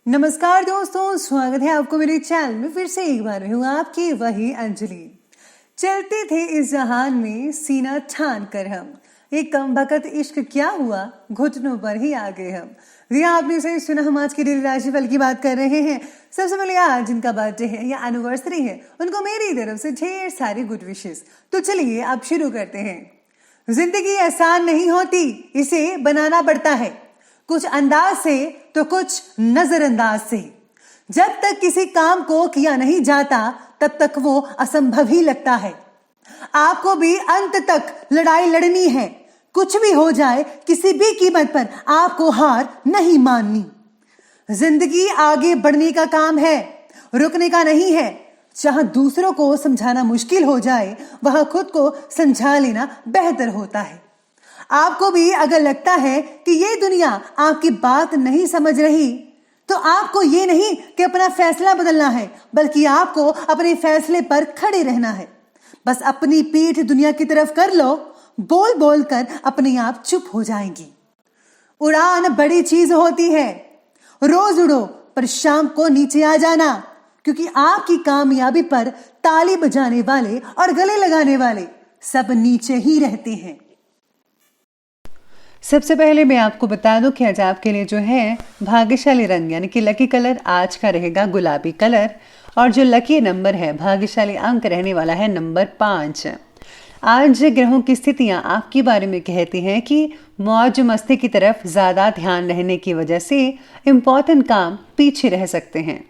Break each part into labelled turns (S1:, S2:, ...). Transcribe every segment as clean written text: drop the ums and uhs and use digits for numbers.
S1: नमस्कार दोस्तों, स्वागत है आपको मेरे चैनल में। फिर से एक बार मैं हूँ आपकी वही अंजलि। चलते थे इस जहान में सीना ठान कर हम, एक कमबख्त इश्क क्या हुआ, घुटनों पर ही आ गए हम। जी आपने सही सुना, हम आज की डेली राशिफल की बात कर रहे हैं। सबसे पहले आज जिनका बर्थडे है या एनिवर्सरी है, उनको मेरी तरफ से ढेर सारी गुड विशेस। तो चलिए अब शुरू करते हैं। जिंदगी आसान नहीं होती, इसे बनाना पड़ता है, कुछ अंदाज से तो कुछ नजरअंदाज से। जब तक किसी काम को किया नहीं जाता तब तक वो असंभव ही लगता है। आपको भी अंत तक लड़ाई लड़नी है, कुछ भी हो जाए किसी भी कीमत पर आपको हार नहीं माननी। जिंदगी आगे बढ़ने का काम है, रुकने का नहीं है। जहां दूसरों को समझाना मुश्किल हो जाए वहां खुद को समझा लेना बेहतर होता है। आपको भी अगर लगता है कि ये दुनिया आपकी बात नहीं समझ रही, तो आपको ये नहीं कि अपना फैसला बदलना है, बल्कि आपको अपने फैसले पर खड़े रहना है। बस अपनी पीठ दुनिया की तरफ कर लो, बोल बोल कर अपने आप चुप हो जाएंगी। उड़ान बड़ी चीज होती है, रोज उड़ो पर शाम को नीचे आ जाना, क्योंकि आपकी कामयाबी पर ताली बजाने वाले और गले लगाने वाले सब नीचे ही रहते हैं।
S2: सबसे पहले मैं आपको बता दूं कि आज आपके लिए जो है भाग्यशाली रंग यानी कि लकी कलर आज का रहेगा गुलाबी कलर, और जो लकी नंबर है, भाग्यशाली अंक रहने वाला है नंबर 5। आज ग्रहों की स्थितियां आपके बारे में कहती हैं कि मौज मस्ती की तरफ ज़्यादा ध्यान रहने की वजह से इम्पॉर्टेंट काम पीछे रह सकते हैं।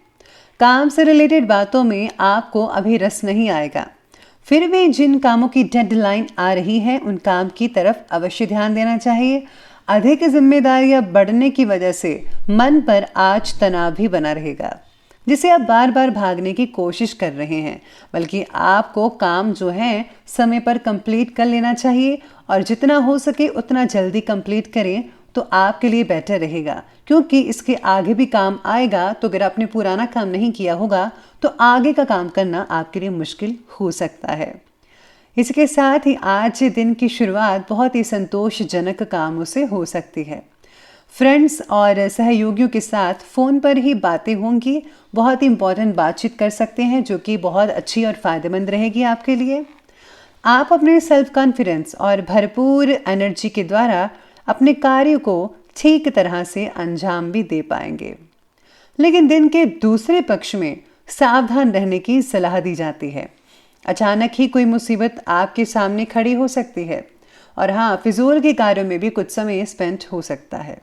S2: काम से रिलेटेड बातों में आपको अभी रस नहीं आएगा। फिर भी जिन कामों की डेडलाइन आ रही है उन काम की तरफ अवश्य ध्यान देना चाहिए। अधिक जिम्मेदारियां बढ़ने की वजह से मन पर आज तनाव भी बना रहेगा, जिसे आप बार बार भागने की कोशिश कर रहे हैं। बल्कि आपको काम जो है समय पर कंप्लीट कर लेना चाहिए, और जितना हो सके उतना जल्दी कंप्लीट करें तो आपके लिए बेटर रहेगा, क्योंकि इसके आगे भी काम आएगा। तो अगर आपने पुराना काम नहीं किया होगा तो आगे का काम करना आपके लिए मुश्किल हो सकता है। इसके साथ ही आज दिन की शुरुआत बहुत ही संतोषजनक कामों से हो सकती है। फ्रेंड्स और सहयोगियों के साथ फ़ोन पर ही बातें होंगी, बहुत ही इंपॉर्टेंट बातचीत कर सकते हैं, जो कि बहुत अच्छी और फ़ायदेमंद रहेगी आपके लिए। आप अपने सेल्फ कॉन्फिडेंस और भरपूर एनर्जी के द्वारा अपने कार्य को ठीक तरह से अंजाम भी दे पाएंगे। लेकिन दिन के दूसरे पक्ष में सावधान रहने की सलाह दी जाती है। अचानक ही कोई मुसीबत आपके सामने खड़ी हो सकती है, और हाँ, फिजूल के कार्यों में भी कुछ समय स्पेंड हो सकता है।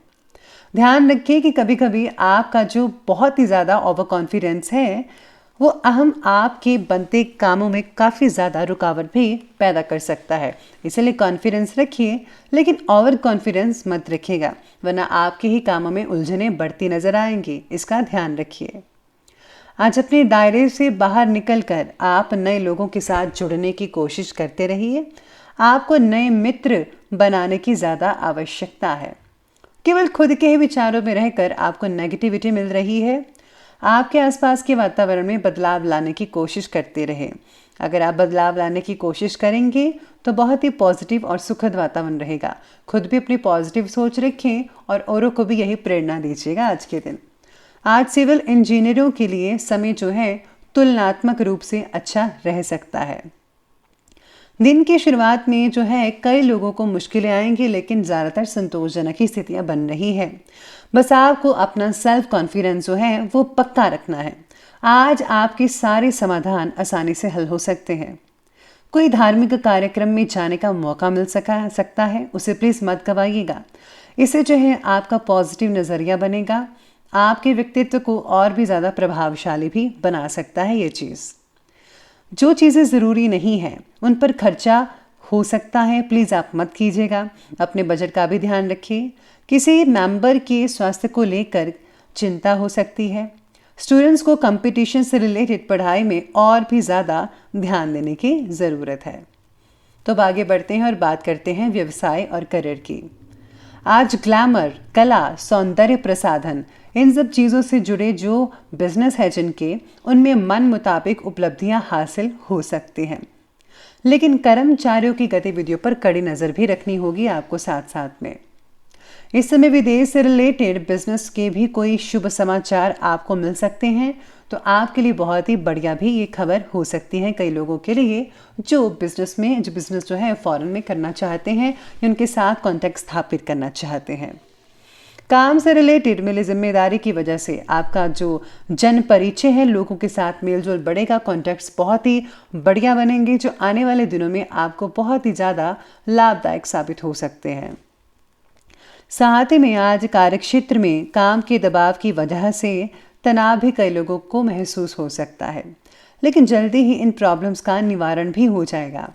S2: ध्यान रखिए कि कभी कभी आपका जो बहुत ही ज़्यादा ओवर कॉन्फिडेंस है वो अहम आपके बनते कामों में काफ़ी ज़्यादा रुकावट भी पैदा कर सकता है। इसलिए कॉन्फिडेंस रखिए, लेकिन ओवर कॉन्फिडेंस मत रखिएगा, वरना आपके ही कामों में उलझनें बढ़ती नजर आएंगी। इसका ध्यान रखिए। आज अपने दायरे से बाहर निकलकर आप नए लोगों के साथ जुड़ने की कोशिश करते रहिए। आपको नए मित्र बनाने की ज़्यादा आवश्यकता है। केवल खुद के ही विचारों में रहकर आपको नेगेटिविटी मिल रही है। आपके आसपास के वातावरण में बदलाव लाने की कोशिश करते रहें। अगर आप बदलाव लाने की कोशिश करेंगे तो बहुत ही पॉजिटिव और सुखद वातावरण रहेगा। खुद भी अपनी पॉजिटिव सोच रखें और औरों को भी यही प्रेरणा दीजिएगा आज के दिन। आज सिविल इंजीनियरों के लिए समय जो है तुलनात्मक रूप से अच्छा रह सकता है। दिन की शुरुआत में जो है कई लोगों को मुश्किलें आएंगी, लेकिन ज़्यादातर संतोषजनक ही स्थितियां बन रही है। बस आपको अपना सेल्फ कॉन्फिडेंस जो है वो पक्का रखना है। आज आपके सारे समाधान आसानी से हल हो सकते हैं। कोई धार्मिक कार्यक्रम में जाने का मौका मिल सकता है, उसे प्लीज़ मत गवाइएगा। इससे जो है आपका पॉजिटिव नज़रिया बनेगा, आपके व्यक्तित्व को और भी ज़्यादा प्रभावशाली भी बना सकता है ये चीज़। जो चीज़ें ज़रूरी नहीं हैं उन पर खर्चा हो सकता है, प्लीज़ आप मत कीजिएगा। अपने बजट का भी ध्यान रखिए। किसी मेंबर के स्वास्थ्य को लेकर चिंता हो सकती है। स्टूडेंट्स को कंपटीशन से रिलेटेड पढ़ाई में और भी ज़्यादा ध्यान देने की ज़रूरत है। तो अब आगे बढ़ते हैं और बात करते हैं व्यवसाय और करियर की। आज ग्लैमर, कला, सौंदर्य प्रसाधन, इन सब चीज़ों से जुड़े जो बिजनेस है जिनके, उनमें मन मुताबिक उपलब्धियां हासिल हो सकती हैं। लेकिन कर्मचारियों की गतिविधियों पर कड़ी नज़र भी रखनी होगी आपको साथ साथ में। इस समय विदेश से रिलेटेड बिजनेस के भी कोई शुभ समाचार आपको मिल सकते हैं, तो आपके लिए बहुत ही बढ़िया भी ये खबर हो सकती है कई लोगों के लिए जो बिजनेस जो है फॉरेन में करना चाहते हैं या उनके साथ कॉन्टैक्ट स्थापित करना चाहते हैं। काम से रिलेटेड मिली जिम्मेदारी की वजह से आपका जो जन परिचय है, लोगों के साथ मेलजोल बढ़ेगा, कॉन्टैक्ट्स बहुत ही बढ़िया बनेंगे जो आने वाले दिनों में आपको बहुत ही ज़्यादा लाभदायक साबित हो सकते हैं। साथ ही में आज कार्यक्षेत्र में काम के दबाव की वजह से तनाव भी कई लोगों को महसूस हो सकता है, लेकिन जल्दी ही इन प्रॉब्लम्स का निवारण भी हो जाएगा।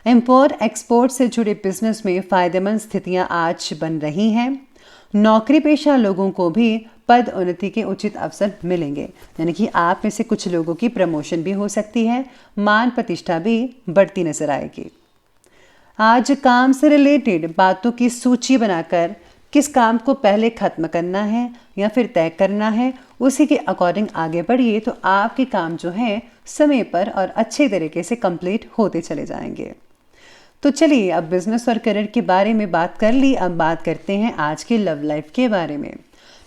S2: इंपोर्ट एक्सपोर्ट से जुड़े बिजनेस में फायदेमंद स्थितियां आज बन रही हैं। नौकरी पेशा लोगों को भी पद उन्नति के उचित अवसर मिलेंगे, यानी कि आप में से कुछ लोगों की प्रमोशन भी हो सकती है, मान प्रतिष्ठा भी बढ़ती नजर आएगी। आज काम से रिलेटेड बातों की सूची बनाकर किस काम को पहले खत्म करना है या फिर तय करना है, उसी के अकॉर्डिंग आगे बढ़िए तो आपके काम जो है समय पर और अच्छे तरीके से कंप्लीट होते चले जाएंगे। तो चलिए अब बिजनेस और करियर के बारे में बात कर ली, अब बात करते हैं आज के लव लाइफ के बारे में।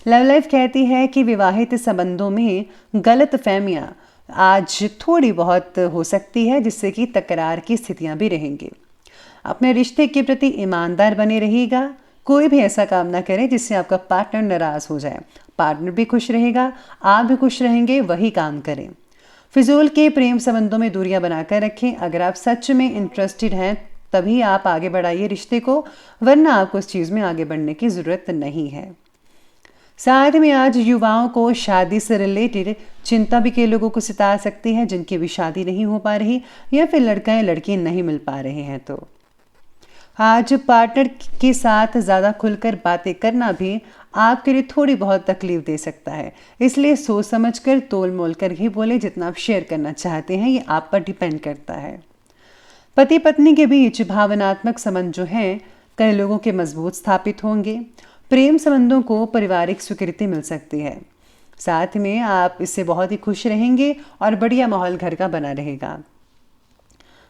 S2: लव लाइफ कहती है कि विवाहित संबंधों में गलत फहमियाँ आज थोड़ी बहुत हो सकती है, जिससे कि तकरार की स्थितियाँ भी रहेंगी। अपने रिश्ते के प्रति ईमानदार बने रहिएगा, कोई भी ऐसा काम ना करें जिससे आपका पार्टनर नाराज हो जाए। पार्टनर भी खुश रहेगा, आप भी खुश रहेंगे, वही काम करें। फिजूल के प्रेम संबंधों में दूरियां बनाकर रखें। अगर आप सच में इंटरेस्टेड हैं तभी आप आगे बढ़ाइए रिश्ते को, वरना आपको इस चीज़ में आगे बढ़ने की ज़रूरत नहीं है। साथ में आज युवाओं को शादी से रिलेटेड चिंता भी कई लोगों को सता सकती है, जिनकी भी शादी नहीं हो पा रही या फिर लड़का या लड़की नहीं मिल पा रहे हैं। तो आज पार्टनर के साथ ज़्यादा खुलकर बातें करना भी आपके लिए थोड़ी बहुत तकलीफ दे सकता है, इसलिए सोच समझकर तोल मोल कर ही बोले। जितना आप शेयर करना चाहते हैं ये आप पर डिपेंड करता है। पति पत्नी के बीच भावनात्मक संबंध जो हैं कई लोगों के मजबूत स्थापित होंगे। प्रेम संबंधों को पारिवारिक स्वीकृति मिल सकती है। साथ में आप इससे बहुत ही खुश रहेंगे और बढ़िया माहौल घर का बना रहेगा।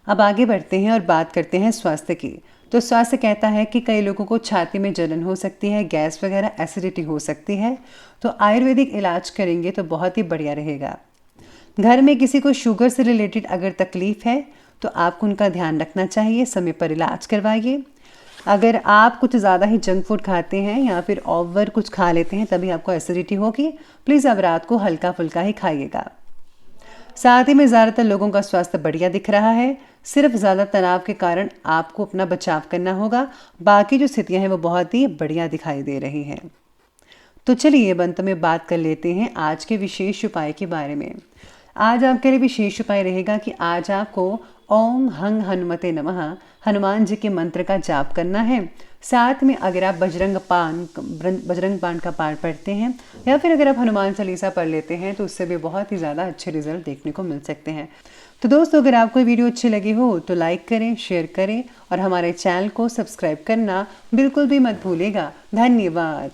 S2: अब आगे बढ़ते हैं और बात करते हैं स्वास्थ्य की। तो स्वास्थ्य कहता है कि कई लोगों को छाती में जलन हो सकती है, गैस वगैरह एसिडिटी हो सकती है, तो आयुर्वेदिक इलाज करेंगे तो बहुत ही बढ़िया रहेगा। घर में किसी को शुगर से रिलेटेड अगर तकलीफ है तो आपको उनका ध्यान रखना चाहिए, समय पर इलाज करवाइए। अगर आप कुछ ज़्यादा ही जंक फूड खाते हैं या फिर ओवर कुछ खा लेते हैं तभी आपको एसिडिटी होगी, प्लीज़ अब रात को हल्का फुल्का ही खाइएगा। साथ ही में ज़्यादातर लोगों का स्वास्थ्य बढ़िया दिख रहा है, सिर्फ ज़्यादा तनाव के कारण आपको अपना बचाव करना होगा। बाकी जो स्थितियां हैं वो बहुत ही बढ़िया दिखाई दे रही हैं। तो चलिए अंत में बात कर लेते हैं आज के विशेष उपाय के बारे में। आज आपके लिए विशेष उपाय रहेगा कि आज आपको ओम हंग हनुमते नमः हनुमान जी के मंत्र का जाप करना है। साथ में अगर आप बजरंग बाण का पाठ पढ़ते हैं या फिर अगर आप हनुमान चालीसा पढ़ लेते हैं तो उससे भी बहुत ही ज़्यादा अच्छे रिजल्ट देखने को मिल सकते हैं। तो दोस्तों अगर आपको वीडियो अच्छी लगी हो तो लाइक करें, शेयर करें और हमारे चैनल को सब्सक्राइब करना बिल्कुल भी मत भूलिएगा। धन्यवाद।